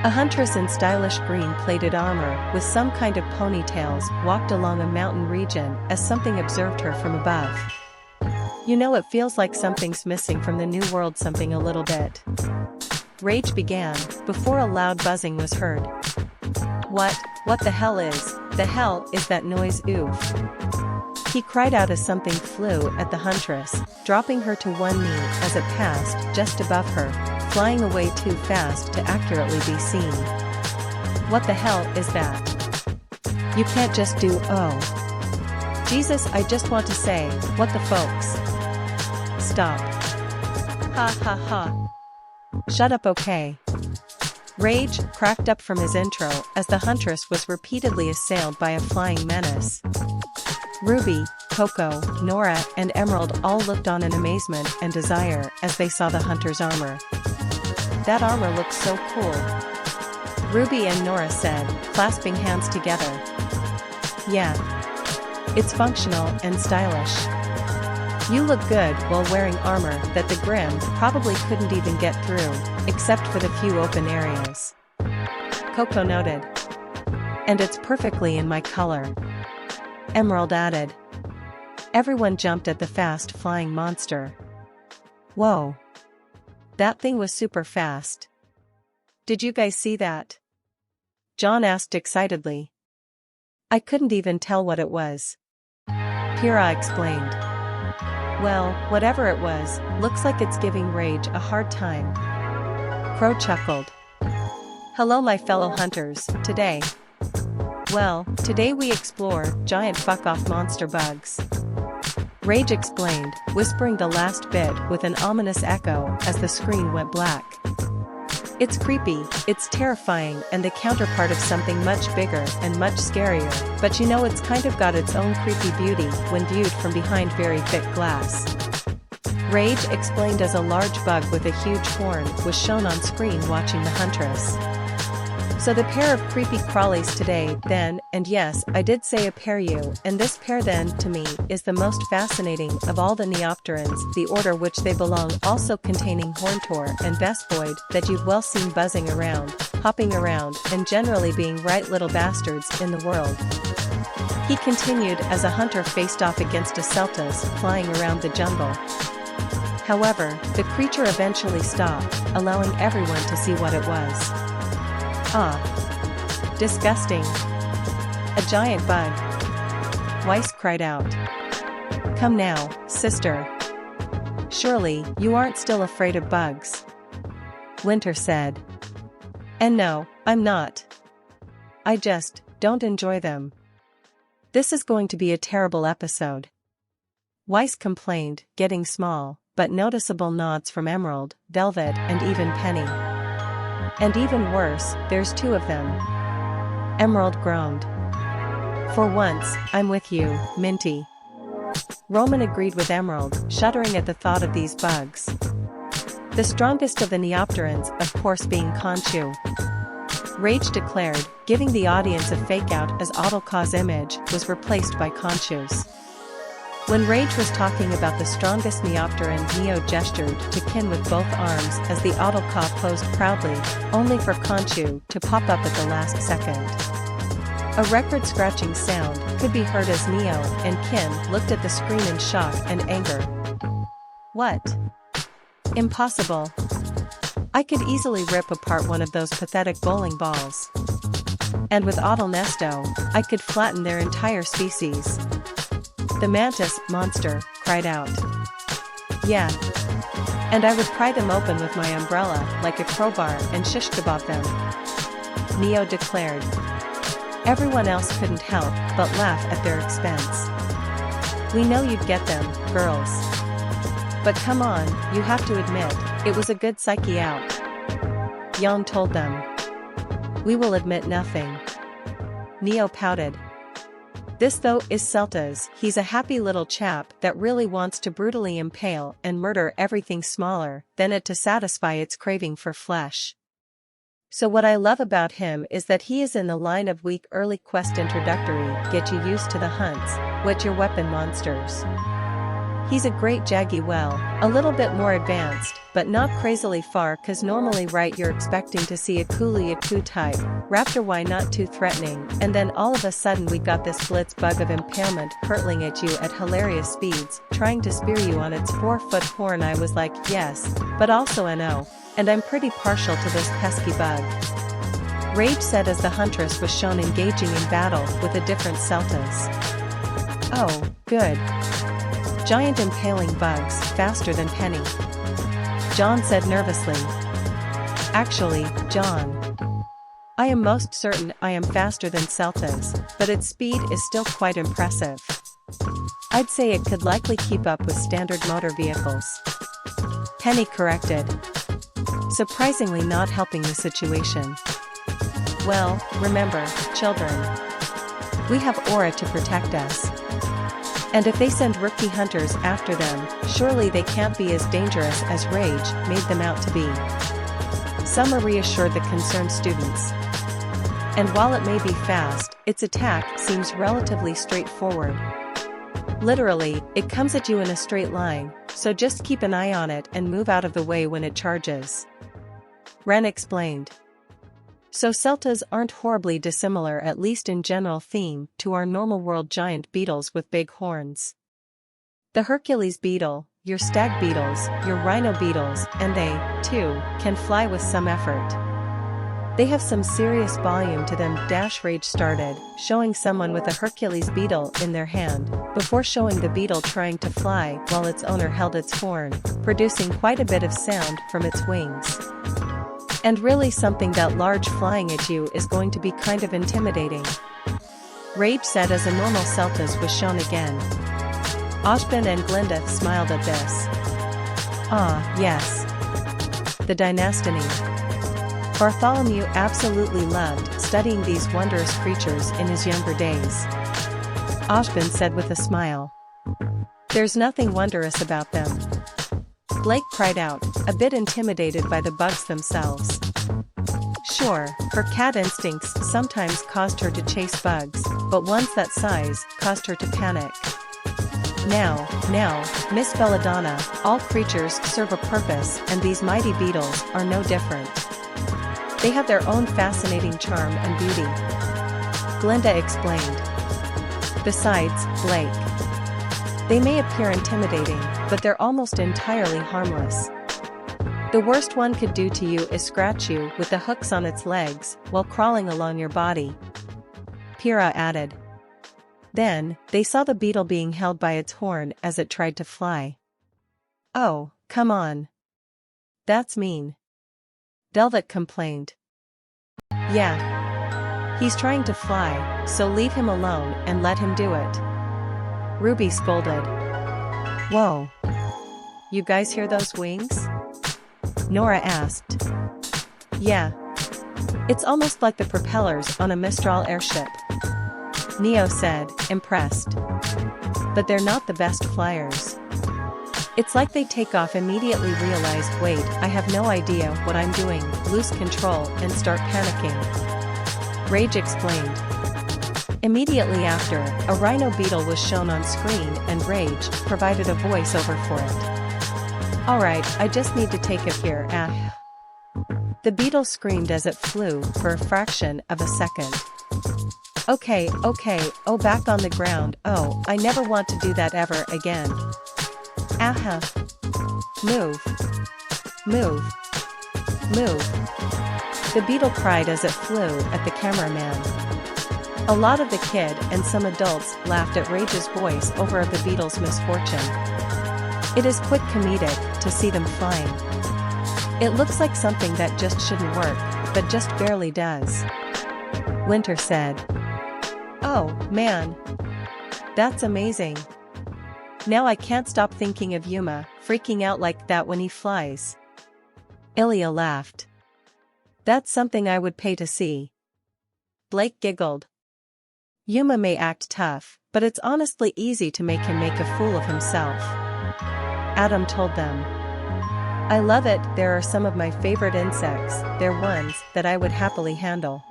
A huntress in stylish green-plated armor with some kind of ponytails walked along a mountain region as something observed her from above. You know, it feels like something's missing from the new world, something a little bit. Rage began, before a loud buzzing was heard. What the hell is that noise? Oof. He cried out as something flew at the huntress, dropping her to one knee as it passed just above her, flying away too fast to accurately be seen. What the hell is that? You can't just do oh. Jesus, I just want to say, what the folks? Stop. Ha ha ha. Shut up, okay. Rage cracked up from his intro as the huntress was repeatedly assailed by a flying menace. Ruby, Coco, Nora, and Emerald all looked on in amazement and desire as they saw the hunter's armor. That armor looks so cool, Ruby and Nora said, clasping hands together. Yeah. It's functional and stylish. You look good while wearing armor that the Grim probably couldn't even get through, except for the few open areas. Coco noted. And it's perfectly in my color, Emerald added. Everyone jumped at the fast-flying monster. Whoa. That thing was super fast. Did you guys see that? John asked excitedly. I couldn't even tell what it was, Pyrrha explained. Well, whatever it was, looks like it's giving Rage a hard time. Crow chuckled. Hello my fellow hunters, today we explore giant fuck-off monster bugs. Rage explained, whispering the last bit with an ominous echo as the screen went black. It's creepy, it's terrifying, and the counterpart of something much bigger and much scarier, but you know, it's kind of got its own creepy beauty when viewed from behind very thick glass. Rage explained as a large bug with a huge horn was shown on screen watching the huntress. So the pair of creepy crawlies today, then, and yes, I did say a pair you, and this pair then, to me, is the most fascinating of all the Neopterans, the order which they belong, also containing Horntor and Vespoid, that you've well seen buzzing around, hopping around, and generally being right little bastards in the world. He continued as a hunter faced off against a Seltas flying around the jungle. However, the creature eventually stopped, allowing everyone to see what it was. Ah. Disgusting. A giant bug. Weiss cried out. Come now, sister. Surely, you aren't still afraid of bugs? Winter said. And no, I'm not. I just don't enjoy them. This is going to be a terrible episode. Weiss complained, getting small, but noticeable nods from Emerald, Velvet, and even Penny. And even worse, there's two of them. Emerald groaned. For once, I'm with you, Minty. Roman agreed with Emerald, shuddering at the thought of these bugs. The strongest of the Neopterans, of course, being Conchu. Rage declared, giving the audience a fake-out as Autocaw's image was replaced by Conchu's. When Rage was talking about the strongest Neopteran, Neo gestured to Kin with both arms as the Autocaw posed proudly, only for Conchu to pop up at the last second. A record-scratching sound could be heard as Neo and Kin looked at the screen in shock and anger. What? Impossible. I could easily rip apart one of those pathetic bowling balls. And with Autonesto, I could flatten their entire species. The mantis monster cried out. Yeah. And I would pry them open with my umbrella like a crowbar and shish kebab them, Neo declared. Everyone else couldn't help but laugh at their expense. We know you'd get them, girls. But come on, you have to admit, it was a good psyche out. Jan told them. We will admit nothing. Neo pouted. This though is Seltas, he's a happy little chap that really wants to brutally impale and murder everything smaller than it to satisfy its craving for flesh. So what I love about him is that he is in the line of weak early quest introductory, get you used to the hunts, whet your weapon monsters. He's a great jaggy well, a little bit more advanced, but not crazily far, cause normally right you're expecting to see a Cooley-a-Coo type, RWBY not too threatening, and then all of a sudden we got this blitz bug of impalement hurtling at you at hilarious speeds, trying to spear you on its 4-foot horn. I was like, yes, but also no, and I'm pretty partial to this pesky bug. Rage said as the huntress was shown engaging in battle with a different Seltas. Oh, good. Giant impaling bugs, faster than Penny. John said nervously. Actually, John, I am most certain I am faster than Seltas, but its speed is still quite impressive. I'd say it could likely keep up with standard motor vehicles. Penny corrected, surprisingly not helping the situation. Well, remember, children, we have Aura to protect us. And if they send rookie hunters after them, surely they can't be as dangerous as Rage made them out to be. Summer reassured the concerned students. And while it may be fast, its attack seems relatively straightforward. Literally, it comes at you in a straight line, so just keep an eye on it and move out of the way when it charges. Ren explained. So Seltas aren't horribly dissimilar, at least in general theme, to our normal world giant beetles with big horns. The Hercules beetle, your stag beetles, your rhino beetles, and they, too, can fly with some effort. They have some serious volume to them. Rage started, showing someone with a Hercules beetle in their hand, before showing the beetle trying to fly while its owner held its horn, producing quite a bit of sound from its wings. And really something that large flying at you is going to be kind of intimidating. Rage said as a normal Seltas was shown again. Ashbin and Glinda smiled at this. Ah, yes. The Dynastiny. Bartholomew absolutely loved studying these wondrous creatures in his younger days. Ashbin said with a smile. There's nothing wondrous about them. Blake cried out, a bit intimidated by the bugs themselves. Sure, her cat instincts sometimes caused her to chase bugs, but ones that size caused her to panic. Now, Miss Belladonna, all creatures serve a purpose, and these mighty beetles are no different. They have their own fascinating charm and beauty. Glinda explained. Besides, Blake, they may appear intimidating, but they're almost entirely harmless. The worst one could do to you is scratch you with the hooks on its legs while crawling along your body. Pyrrha added. Then, they saw the beetle being held by its horn as it tried to fly. Oh, come on. That's mean. Velvet complained. Yeah. He's trying to fly, so leave him alone and let him do it. Ruby scolded. Whoa. You guys hear those wings? Nora asked. Yeah. It's almost like the propellers on a Mistral airship. Neo said, impressed. But they're not the best flyers. It's like they take off immediately, realize, wait, I have no idea what I'm doing, lose control and start panicking. Rage explained. Immediately after, a rhino beetle was shown on screen and Rage provided a voiceover for it. Alright, I just need to take it here, ah. The beetle screamed as it flew for a fraction of a second. Okay, oh, back on the ground, oh, I never want to do that ever again. Aha. Move. Move. Move. The beetle cried as it flew at the cameraman. A lot of the kid and some adults laughed at Rage's voice over of the beetle's misfortune. It is quite comedic to see them flying. It looks like something that just shouldn't work, but just barely does. Winter said. Oh, man. That's amazing. Now I can't stop thinking of Yuma, freaking out like that when he flies. Ilya laughed. That's something I would pay to see. Blake giggled. Yuma may act tough, but it's honestly easy to make him make a fool of himself. Adam told them. I love it, there are some of my favorite insects, they're ones that I would happily handle.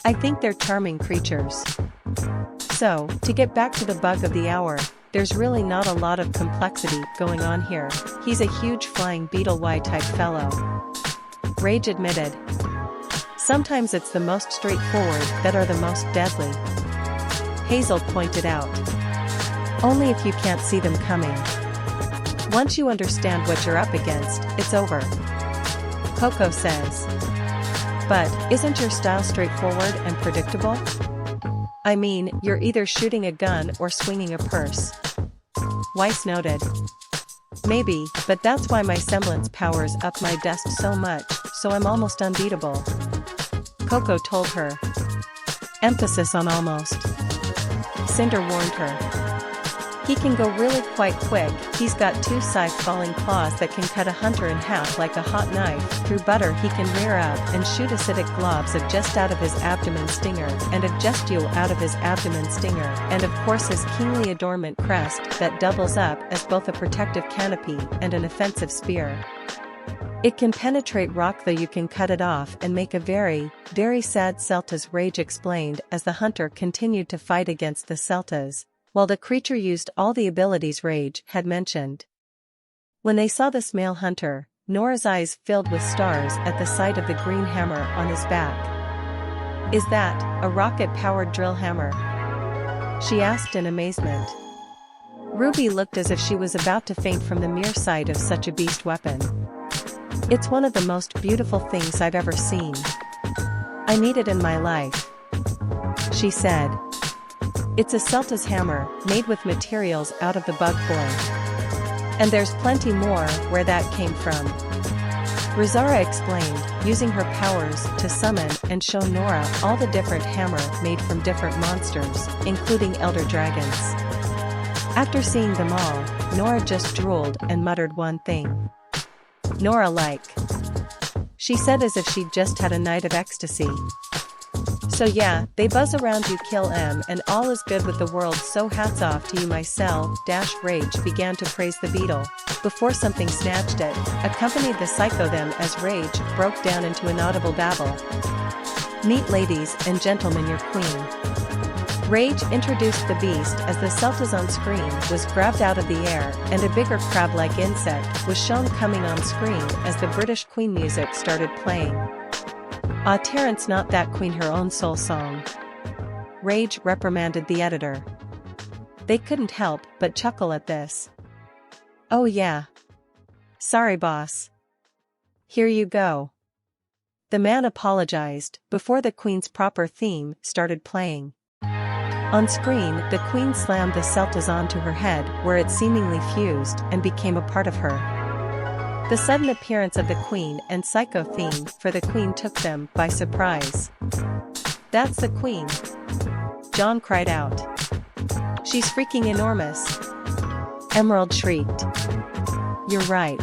I think they're charming creatures. So, to get back to the bug of the hour, there's really not a lot of complexity going on here. He's a huge flying beetle Y-type fellow. Rage admitted. Sometimes it's the most straightforward that are the most deadly. Hazel pointed out. Only if you can't see them coming. Once you understand what you're up against, it's over. Coco says. But, isn't your style straightforward and predictable? I mean, you're either shooting a gun or swinging a purse. Weiss noted. Maybe, but that's why my semblance powers up my desk so much, so I'm almost unbeatable. Coco told her. Emphasis on almost. Cinder warned her. He can go really quite quick. He's got 2 scythe-falling claws that can cut a hunter in half like a hot knife. Through butter he can rear up and shoot acidic globs of just out of his abdomen stinger, and of just you out of his abdomen stinger, and of course his keenly adornment crest that doubles up as both a protective canopy and an offensive spear. It can penetrate rock, though you can cut it off and make a very, very sad Seltas, Rage explained as the hunter continued to fight against the Seltas, while the creature used all the abilities Rage had mentioned. When they saw this male hunter, Nora's eyes filled with stars at the sight of the green hammer on his back. Is that a rocket-powered drill hammer? She asked in amazement. Ruby looked as if she was about to faint from the mere sight of such a beast weapon. It's one of the most beautiful things I've ever seen. I need it in my life, she said. It's a Seltas hammer, made with materials out of the bug boy. And there's plenty more where that came from. Rizara explained, using her powers to summon and show Nora all the different hammer made from different monsters, including elder dragons. After seeing them all, Nora just drooled and muttered one thing. Nora-like, she said as if she'd just had a night of ecstasy. So yeah, they buzz around you, kill M, and all is good with the world, so hats off to you. My Rage began to praise the beetle, before something snatched it, accompanied the psycho them as Rage broke down into an audible babble. Meet, ladies and gentlemen, your queen. Rage introduced the beast as the Seltas on screen was grabbed out of the air, and a bigger crab-like insect was shown coming on screen as the British Queen music started playing. Ah, Terence, not that queen, her own soul song. Rage reprimanded the editor. They couldn't help but chuckle at this. Oh yeah. Sorry, boss. Here you go. The man apologized before the queen's proper theme started playing. On screen, the queen slammed the Seltas onto her head, where it seemingly fused and became a part of her. The sudden appearance of the queen and psycho theme for the queen took them by surprise. That's the queen, John cried out. She's freaking enormous. Emerald shrieked. You're right.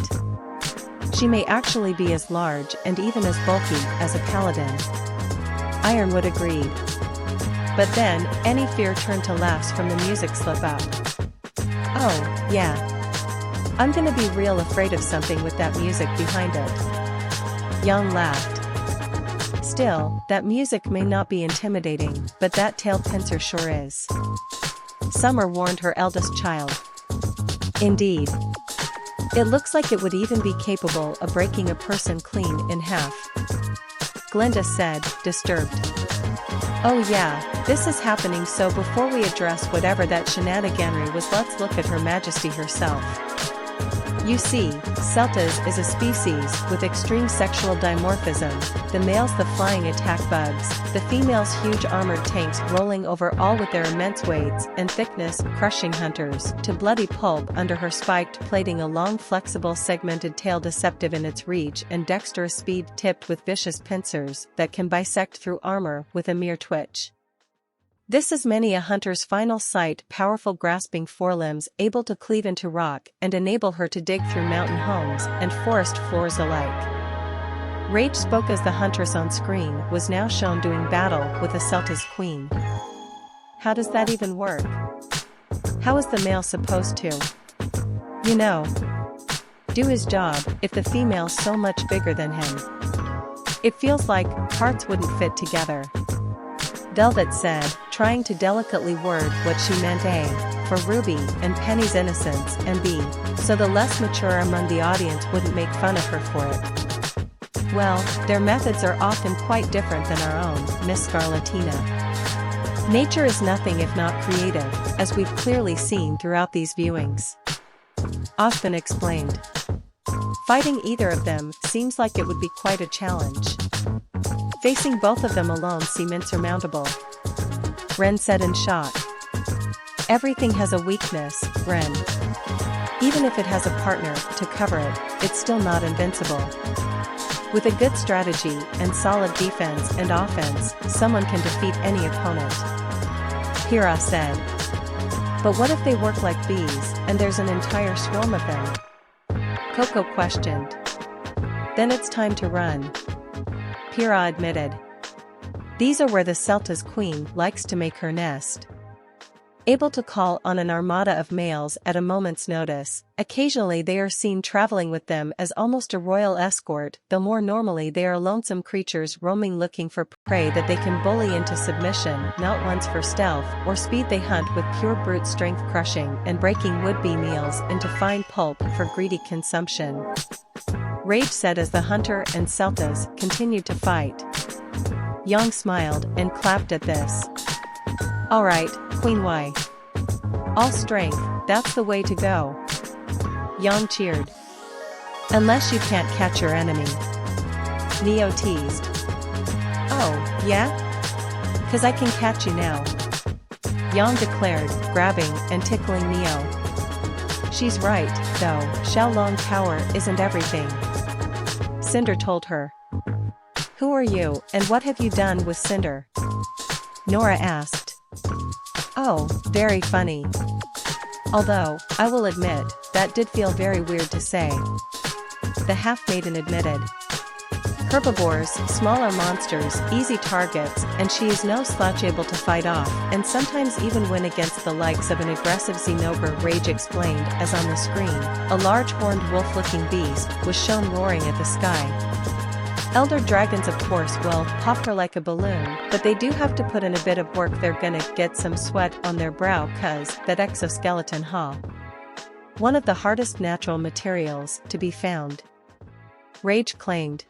She may actually be as large and even as bulky as a paladin. Ironwood agreed. But then, any fear turned to laughs from the music slip up. Oh, yeah. I'm gonna be real afraid of something with that music behind it. Young laughed. Still, that music may not be intimidating, but that tail pincer sure is. Summer warned her eldest child. Indeed. It looks like it would even be capable of breaking a person clean in half. Glenda said, disturbed. Oh yeah, this is happening, so before we address whatever that shenaniganry was, let's look at Her Majesty herself. You see, Seltas is a species with extreme sexual dimorphism, the males the flying attack bugs, the females huge armored tanks rolling over, all with their immense weights and thickness crushing hunters to bloody pulp under her spiked plating, a long flexible segmented tail deceptive in its reach and dexterous speed tipped with vicious pincers that can bisect through armor with a mere twitch. This is many a hunter's final sight, powerful grasping forelimbs able to cleave into rock and enable her to dig through mountain homes and forest floors alike. Rage spoke as the huntress on screen was now shown doing battle with a Seltas queen. How does that even work? How is the male supposed to, you know, do his job if the female's so much bigger than him? It feels like parts wouldn't fit together. Velvet said, trying to delicately word what she meant. for Ruby and Penny's innocence, and B, so the less mature among the audience wouldn't make fun of her for it. Well, their methods are often quite different than our own, Miss Scarlatina. Nature is nothing if not creative, as we've clearly seen throughout these viewings. Osmond explained. Fighting either of them seems like it would be quite a challenge. Facing both of them alone seems insurmountable. Ren said in shock. Everything has a weakness, Ren. Even if it has a partner to cover it, it's still not invincible. With a good strategy and solid defense and offense, someone can defeat any opponent. Pyrrha said. But what if they work like bees, and there's an entire swarm of them? Coco questioned. Then it's time to run. Pyrrha admitted. These are where the Seltas queen likes to make her nest. Able to call on an armada of males at a moment's notice, occasionally they are seen traveling with them as almost a royal escort, though more normally they are lonesome creatures roaming looking for prey that they can bully into submission, not ones for stealth or speed. They hunt with pure brute strength, crushing and breaking would-be meals into fine pulp for greedy consumption. Rage said as the hunter and Seltas continued to fight. Yang smiled and clapped at this. Alright, Queen Y. All strength, that's the way to go. Yang cheered. Unless you can't catch your enemy. Neo teased. Oh, yeah? 'Cause I can catch you now. Yang declared, grabbing and tickling Neo. She's right, though, Xiaolong Tower isn't everything. Cinder told her. Who are you, and what have you done with Cinder? Nora asked. Oh, very funny. Although, I will admit, that did feel very weird to say. The half-maiden admitted. Herbivores, smaller monsters, easy targets, and she is no slouch, able to fight off, and sometimes even win against the likes of an aggressive xenober. Rage explained as on the screen, a large horned wolf-looking beast was shown roaring at the sky. Elder dragons of course will pop her like a balloon, but they do have to put in a bit of work. They're gonna get some sweat on their brow, 'cause that exoskeleton, huh? One of the hardest natural materials to be found. Rage claimed.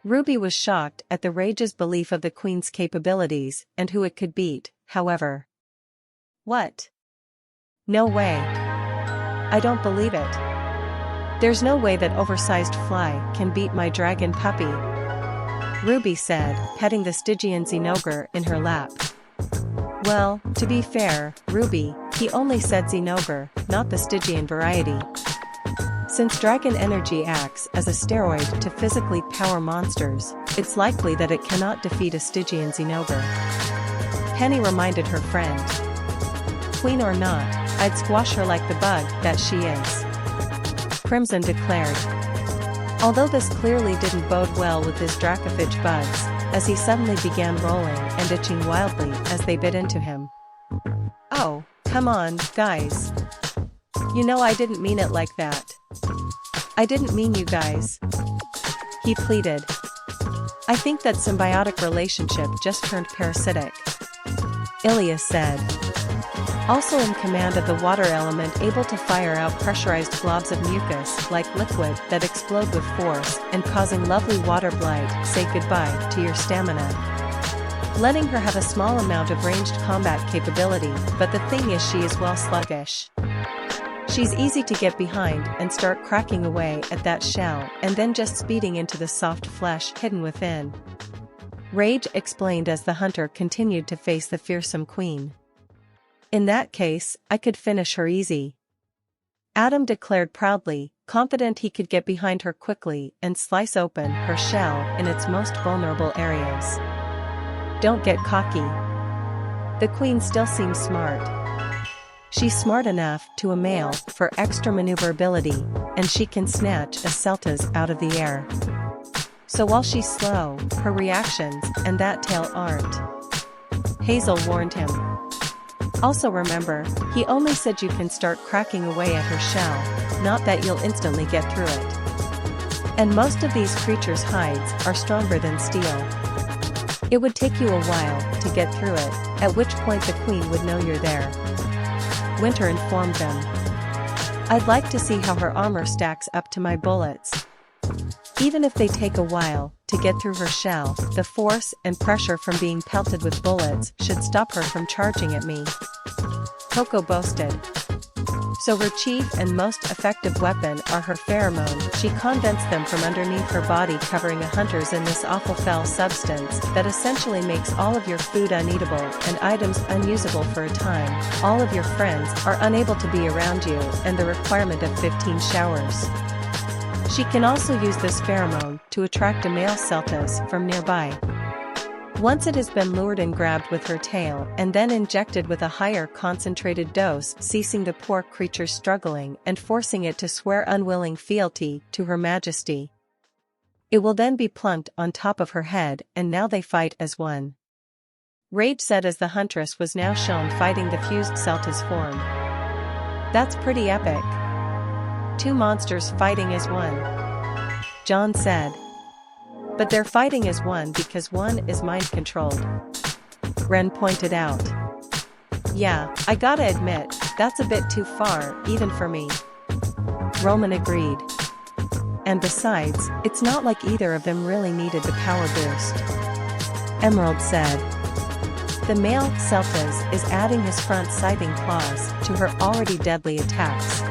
Ruby was shocked at the Rage's belief of the Queen's capabilities and who it could beat, however. What? No way. I don't believe it. There's no way that oversized fly can beat my dragon puppy. Ruby said, petting the Stygian Xenogre in her lap. Well, to be fair, Ruby, he only said Xenogre, not the Stygian variety. Since dragon energy acts as a steroid to physically power monsters, it's likely that it cannot defeat a Stygian Xenogre. Penny reminded her friend. Queen or not, I'd squash her like the bug that she is. Crimson declared. Although this clearly didn't bode well with his dracophage bugs, as he suddenly began rolling and itching wildly as they bit into him. Oh, come on, guys. You know I didn't mean it like that. I didn't mean you guys. He pleaded. I think that symbiotic relationship just turned parasitic. Ilias said. Also in command of the water element, able to fire out pressurized globs of mucus like liquid that explode with force and causing lovely water blight. Say goodbye to your stamina. Letting her have a small amount of ranged combat capability, but the thing is she is well sluggish. She's easy to get behind and start cracking away at that shell and then just speeding into the soft flesh hidden within. Rage explained as the hunter continued to face the fearsome queen. In that case, I could finish her easy. Adam declared proudly, confident he could get behind her quickly and slice open her shell in its most vulnerable areas. Don't get cocky. The queen still seems smart. She's smart enough to a male for extra maneuverability, and she can snatch a Seltas out of the air. So while she's slow, her reactions and that tail aren't. Hazel warned him. Also remember, he only said you can start cracking away at her shell, not that you'll instantly get through it. And most of these creatures' hides are stronger than steel. It would take you a while to get through it, at which point the queen would know you're there. Winter informed them. I'd like to see how her armor stacks up to my bullets. Even if they take a while to get through her shell, the force and pressure from being pelted with bullets should stop her from charging at me. Coco boasted. So her chief and most effective weapon are her pheromones. She condensed them from underneath her body, covering a hunter's in this awful foul substance that essentially makes all of your food uneatable and items unusable for a time. All of your friends are unable to be around you, and the requirement of 15 showers. She can also use this pheromone to attract a male Seltas from nearby. Once it has been lured and grabbed with her tail and then injected with a higher concentrated dose, ceasing the poor creature's struggling and forcing it to swear unwilling fealty to Her Majesty. It will then be plunked on top of her head, and now they fight as one. Rage said as the huntress was now shown fighting the fused Seltas form. That's pretty epic. Two monsters fighting as one. John said. But they're fighting as one because one is mind-controlled. Ren pointed out. Yeah, I gotta admit, that's a bit too far, even for me. Roman agreed. And besides, it's not like either of them really needed the power boost. Emerald said. The male Seltas is adding his front scything claws to her already deadly attacks,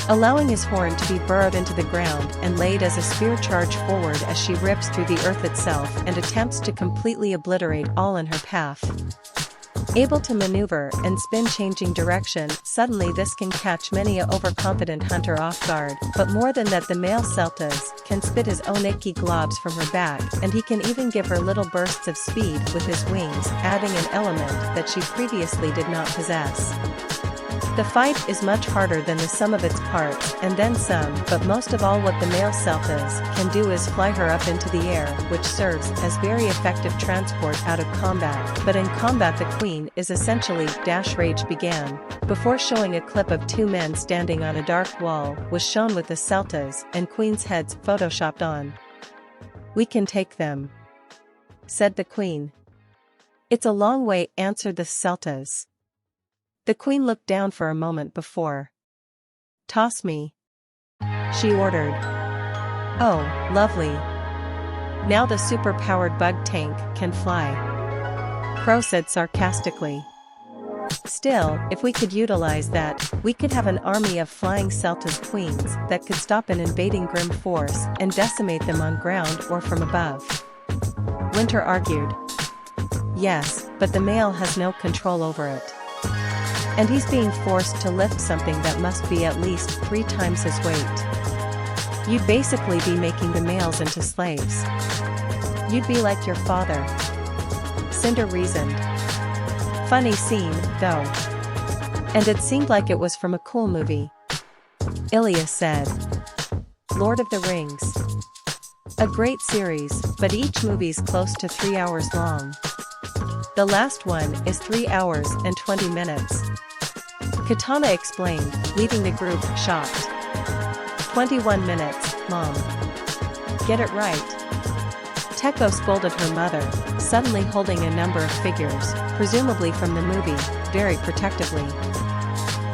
allowing his horn to be burrowed into the ground and laid as a spear charge forward as she rips through the earth itself and attempts to completely obliterate all in her path. Able to maneuver and spin, changing direction, suddenly this can catch many a overconfident hunter off guard, but more than that, the male Seltas can spit his own icky globs from her back, and he can even give her little bursts of speed with his wings, adding an element that she previously did not possess. The fight is much harder than the sum of its parts, and then some, but most of all what the male Seltas can do is fly her up into the air, which serves as very effective transport out of combat. But in combat the queen is essentially Rage began, before showing a clip of two men standing on a dark wall was shown with the Seltas and queen's heads photoshopped on. We can take them, said the queen. It's a long way, answered the Seltas. The queen looked down for a moment before. Toss me, she ordered. Oh, lovely. Now the super-powered bug tank can fly, Crow said sarcastically. Still, if we could utilize that, we could have an army of flying Seltas queens that could stop an invading Grim force and decimate them on ground or from above. Winter argued. Yes, but the male has no control over it. And he's being forced to lift something that must be at least 3 times his weight. You'd basically be making the males into slaves. You'd be like your father, Cinder reasoned. Funny scene, though. And it seemed like it was from a cool movie, Ilya said. Lord of the Rings. A great series, but each movie's close to 3 hours long. The last one is 3 hours and 20 minutes. Katana explained, leaving the group shocked. 21 minutes, Mom. Get it right. Teko scolded her mother, suddenly holding a number of figures, presumably from the movie, very protectively.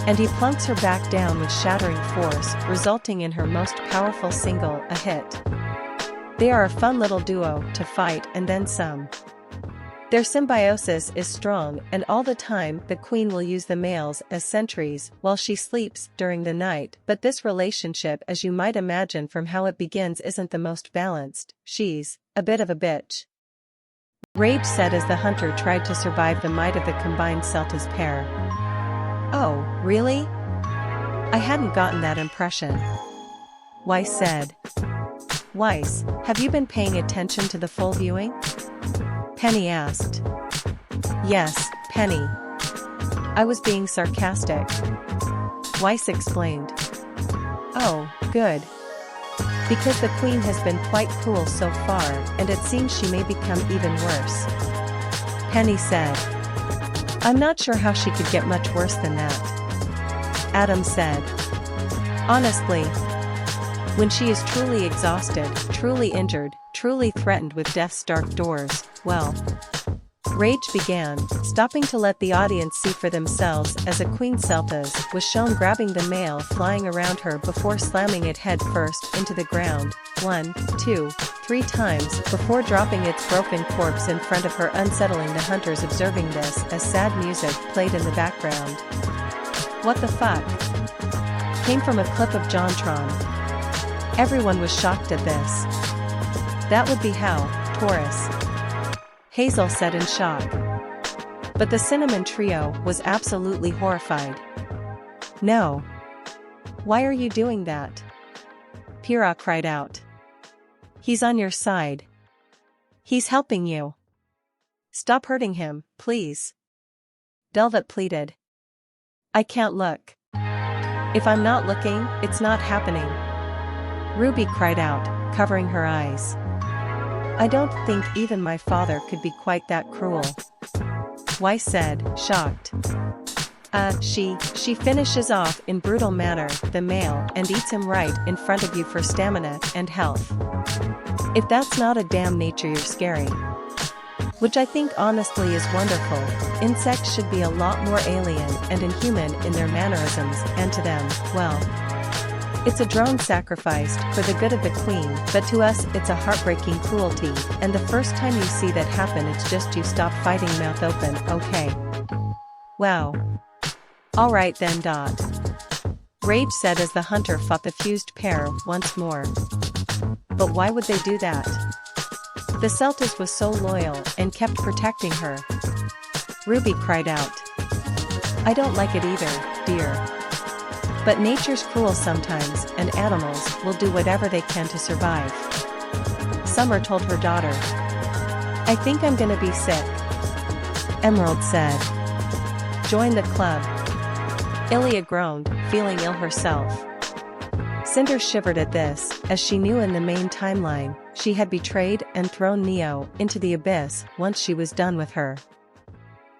And he plunks her back down with shattering force, resulting in her most powerful single, a hit. They are a fun little duo to fight and then some. Their symbiosis is strong, and all the time the queen will use the males as sentries while she sleeps during the night, but this relationship, as you might imagine from how it begins, isn't the most balanced. She's a bit of a bitch, Rage said as the hunter tried to survive the might of the combined Seltas pair. Oh, really? I hadn't gotten that impression, Weiss said. Weiss, have you been paying attention to the full viewing? Penny asked. Yes, Penny. I was being sarcastic, Weiss explained. Oh, good. Because the queen has been quite cruel so far, and it seems she may become even worse, Penny said. I'm not sure how she could get much worse than that, Adam said. Honestly, when she is truly exhausted, truly injured, truly threatened with death's dark doors, well, Rage began, stopping to let the audience see for themselves as a Queen Seltas was shown grabbing the male flying around her before slamming it head first into the ground, 1, 2, 3 times before dropping its broken corpse in front of her, unsettling the hunters observing this as sad music played in the background. What the fuck? Came from a clip of JonTron. Everyone was shocked at this. That would be how, Taurus, Hazel said in shock. But the Cinnamon Trio was absolutely horrified. No. Why are you doing that? Pyrrha cried out. He's on your side. He's helping you. Stop hurting him, please. Velvet pleaded. I can't look. If I'm not looking, it's not happening. Ruby cried out, covering her eyes. I don't think even my father could be quite that cruel. Weiss said, shocked. She finishes off in brutal manner the male and eats him right in front of you for stamina and health. If that's not a damn nature, you're scary. Which I think honestly is wonderful. Insects should be a lot more alien and inhuman in their mannerisms, and to them, well, it's a drone sacrificed for the good of the queen, but to us it's a heartbreaking cruelty, and the first time you see that happen it's just you stop fighting mouth open, okay? Wow. Alright then. Rage said as the hunter fought the fused pair once more. But why would they do that? The Seltas was so loyal and kept protecting her. Ruby cried out. I don't like it either, dear. But nature's cruel sometimes, and animals will do whatever they can to survive. Summer told her daughter. I think I'm gonna be sick. Emerald said. Join the club. Ilia groaned, feeling ill herself. Cinder shivered at this, as she knew in the main timeline, she had betrayed and thrown Neo into the abyss once she was done with her.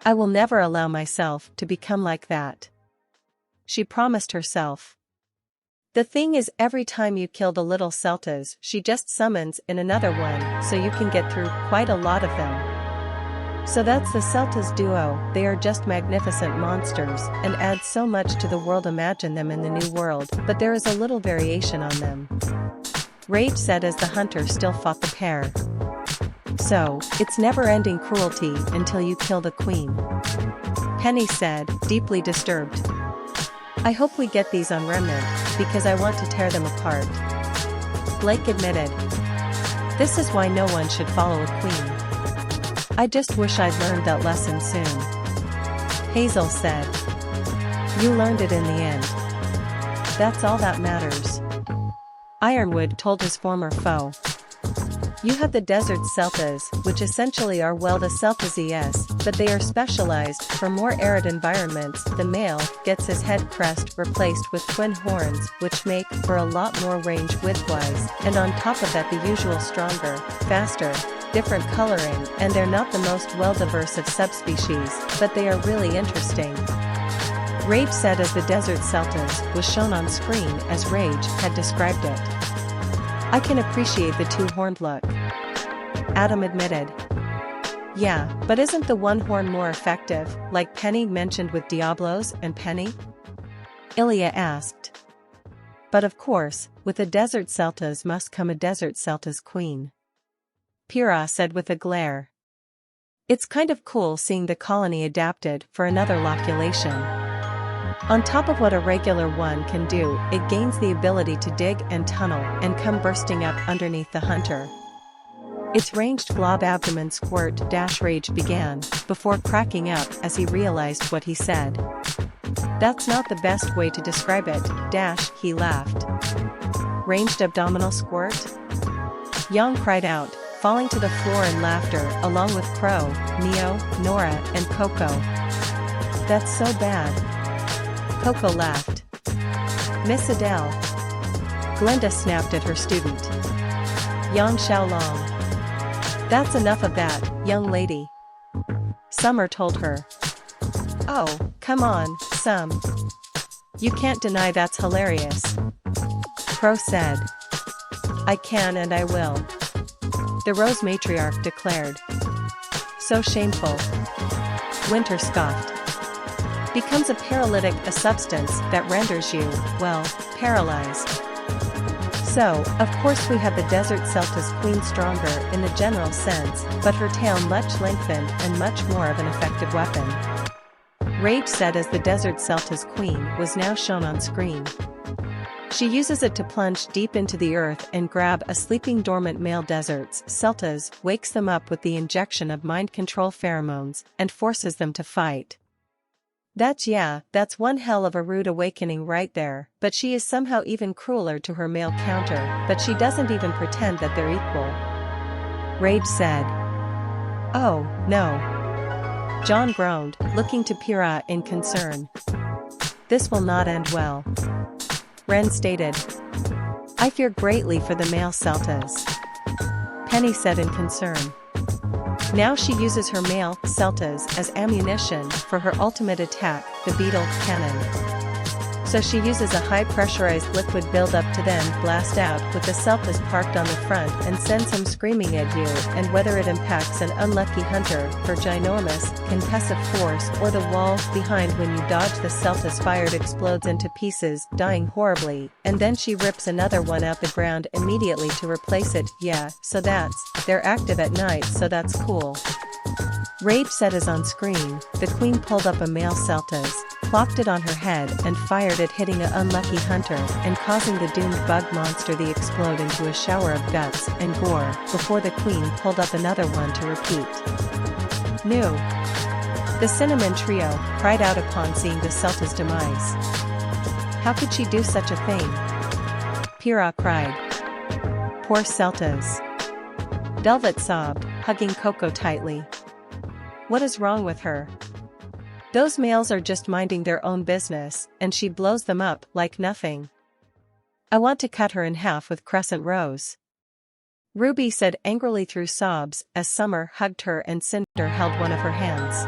I will never allow myself to become like that, she promised herself. The thing is, every time you kill the little Seltas, she just summons in another one, so you can get through quite a lot of them. So that's the Seltas duo. They are just magnificent monsters, and add so much to the world. Imagine them in the new world, but there is a little variation on them. Rage said as the hunter still fought the pair. So, it's never-ending cruelty until you kill the queen. Penny said, deeply disturbed. I hope we get these on Remnant, because I want to tear them apart. Blake admitted. This is why no one should follow a queen. I just wish I'd learned that lesson soon. Hazel said. You learned it in the end. That's all that matters. Ironwood told his former foe. You have the desert Seltas, which essentially are, well, the Seltas, but they are specialized for more arid environments. The male gets his head crest replaced with twin horns, which make for a lot more range widthwise, and on top of that the usual stronger, faster, different coloring, and they're not the most well-diverse of subspecies, but they are really interesting. Rage said as the desert Seltas was shown on screen as Rage had described it. I can appreciate the two-horned look. Adam admitted. Yeah, but isn't the one horn more effective, like Penny mentioned with Diablos and Penny? Ilia asked. But of course, with a desert Seltas must come a desert Seltas queen. Pyrrha said with a glare. It's kind of cool seeing the colony adapted for another loculation. On top of what a regular one can do, it gains the ability to dig and tunnel and come bursting up underneath the hunter. Its ranged blob abdomen squirt - Rage began, before cracking up as he realized what he said. That's not the best way to describe it, - he laughed. Ranged abdominal squirt? Young cried out, falling to the floor in laughter along with Crow, Neo, Nora, and Coco. That's so bad. Coco laughed. Miss Adele. Glenda snapped at her student. Yang Xiaolong. That's enough of that, young lady. Summer told her. Oh, come on, Sum. You can't deny that's hilarious. Crow said. I can and I will. The Rose matriarch declared. So shameful. Winter scoffed. Becomes a paralytic, a substance that renders you, well, paralyzed. So, of course we have the desert Seltas queen stronger in the general sense, but her tail much lengthened and much more of an effective weapon. RWBY said as the desert Seltas queen was now shown on screen. She uses it to plunge deep into the earth and grab a sleeping dormant male deserts Seltas, wakes them up with the injection of mind control pheromones, and forces them to fight. That's one hell of a rude awakening right there, but she is somehow even crueler to her male counter, but she doesn't even pretend that they're equal. RWBY said. Oh, no. John groaned, looking to Pyrrha in concern. This will not end well. Ren stated. I fear greatly for the male Seltas. Penny said in concern. Now she uses her male Seltas as ammunition for her ultimate attack, the beetle cannon. So she uses a high pressurized liquid buildup to then blast out with the Seltas parked on the front and sends him screaming at you, and whether it impacts an unlucky hunter, her ginormous, concussive force, or the walls behind when you dodge, the Seltas fired explodes into pieces, dying horribly, and then she rips another one out the ground immediately to replace it. Yeah, so they're active at night, so that's cool. RWBY said as on screen, the queen pulled up a male Seltas, plopped it on her head and fired it, hitting an unlucky hunter and causing the doomed bug monster to explode into a shower of guts and gore before the queen pulled up another one to repeat. New. The cinnamon trio cried out upon seeing the Seltas' demise. How could she do such a thing? Pyrrha cried. Poor Seltas. Velvet sobbed, hugging Coco tightly. What is wrong with her? Those males are just minding their own business, and she blows them up like nothing. I want to cut her in half with crescent rose. RWBY said angrily through sobs as Summer hugged her and Cinder held one of her hands.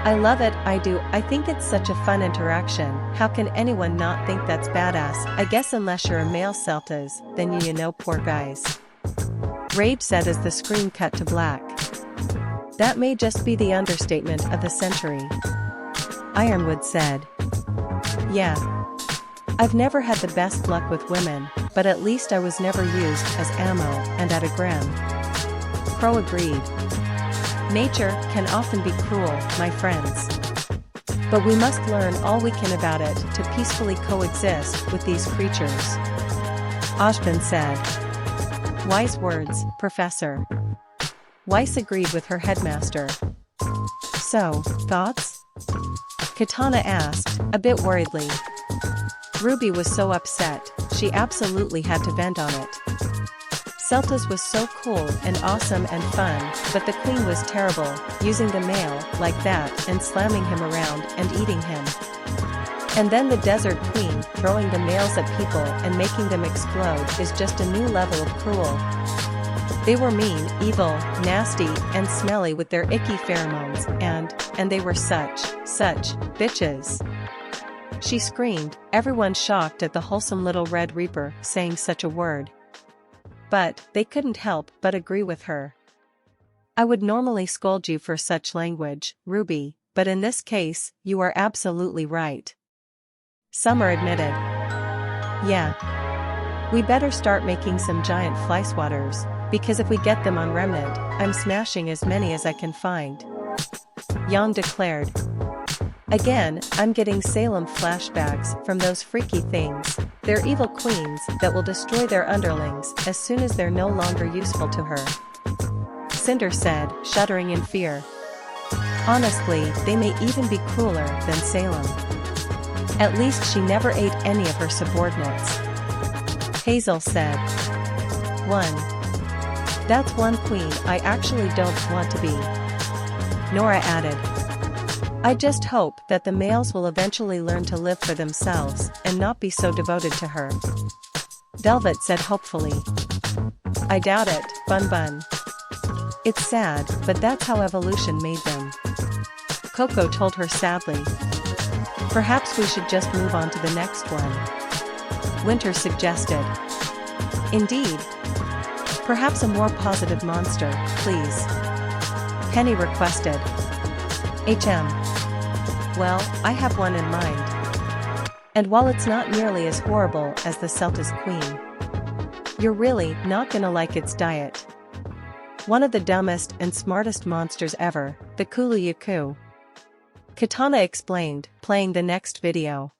I love it, I do, I think it's such a fun interaction. How can anyone not think that's badass? I guess unless you're a male Seltas, then you know, poor guys. RWBY said as the screen cut to black. That may just be the understatement of the century. Ironwood said. Yeah. I've never had the best luck with women, but at least I was never used as ammo and at a gram. Crow agreed. Nature can often be cruel, my friends. But we must learn all we can about it to peacefully coexist with these creatures. Ashbin said. Wise words, Professor. Weiss agreed with her headmaster. So, thoughts? Katana asked, a bit worriedly. RWBY was so upset, she absolutely had to vent on it. Seltas was so cool and awesome and fun, but the queen was terrible, using the male like that and slamming him around and eating him. And then the desert queen throwing the males at people and making them explode is just a new level of cruel. They were mean, evil, nasty, and smelly with their icky pheromones, and they were such bitches. She screamed, everyone shocked at the wholesome little Red Reaper saying such a word. But they couldn't help but agree with her. I would normally scold you for such language, RWBY, but in this case, you are absolutely right. Summer admitted. Yeah. We better start making some giant fly swatters. Because if we get them on Remnant, I'm smashing as many as I can find. Yang declared. Again, I'm getting Salem flashbacks from those freaky things. They're evil queens that will destroy their underlings as soon as they're no longer useful to her. Cinder said, shuddering in fear. Honestly, they may even be crueler than Salem. At least she never ate any of her subordinates. Hazel said. 1. That's one queen I actually don't want to be. Nora added. I just hope that the males will eventually learn to live for themselves and not be so devoted to her. Velvet said hopefully. I doubt it, Bun Bun. It's sad, but that's how evolution made them. Coco told her sadly. Perhaps we should just move on to the next one. Winter suggested. Indeed. Perhaps a more positive monster, please. Penny requested. Well, I have one in mind. And while it's not nearly as horrible as the Seltas queen, you're really not gonna like its diet. One of the dumbest and smartest monsters ever, the Kulu Yaku. Katana explained, playing the next video.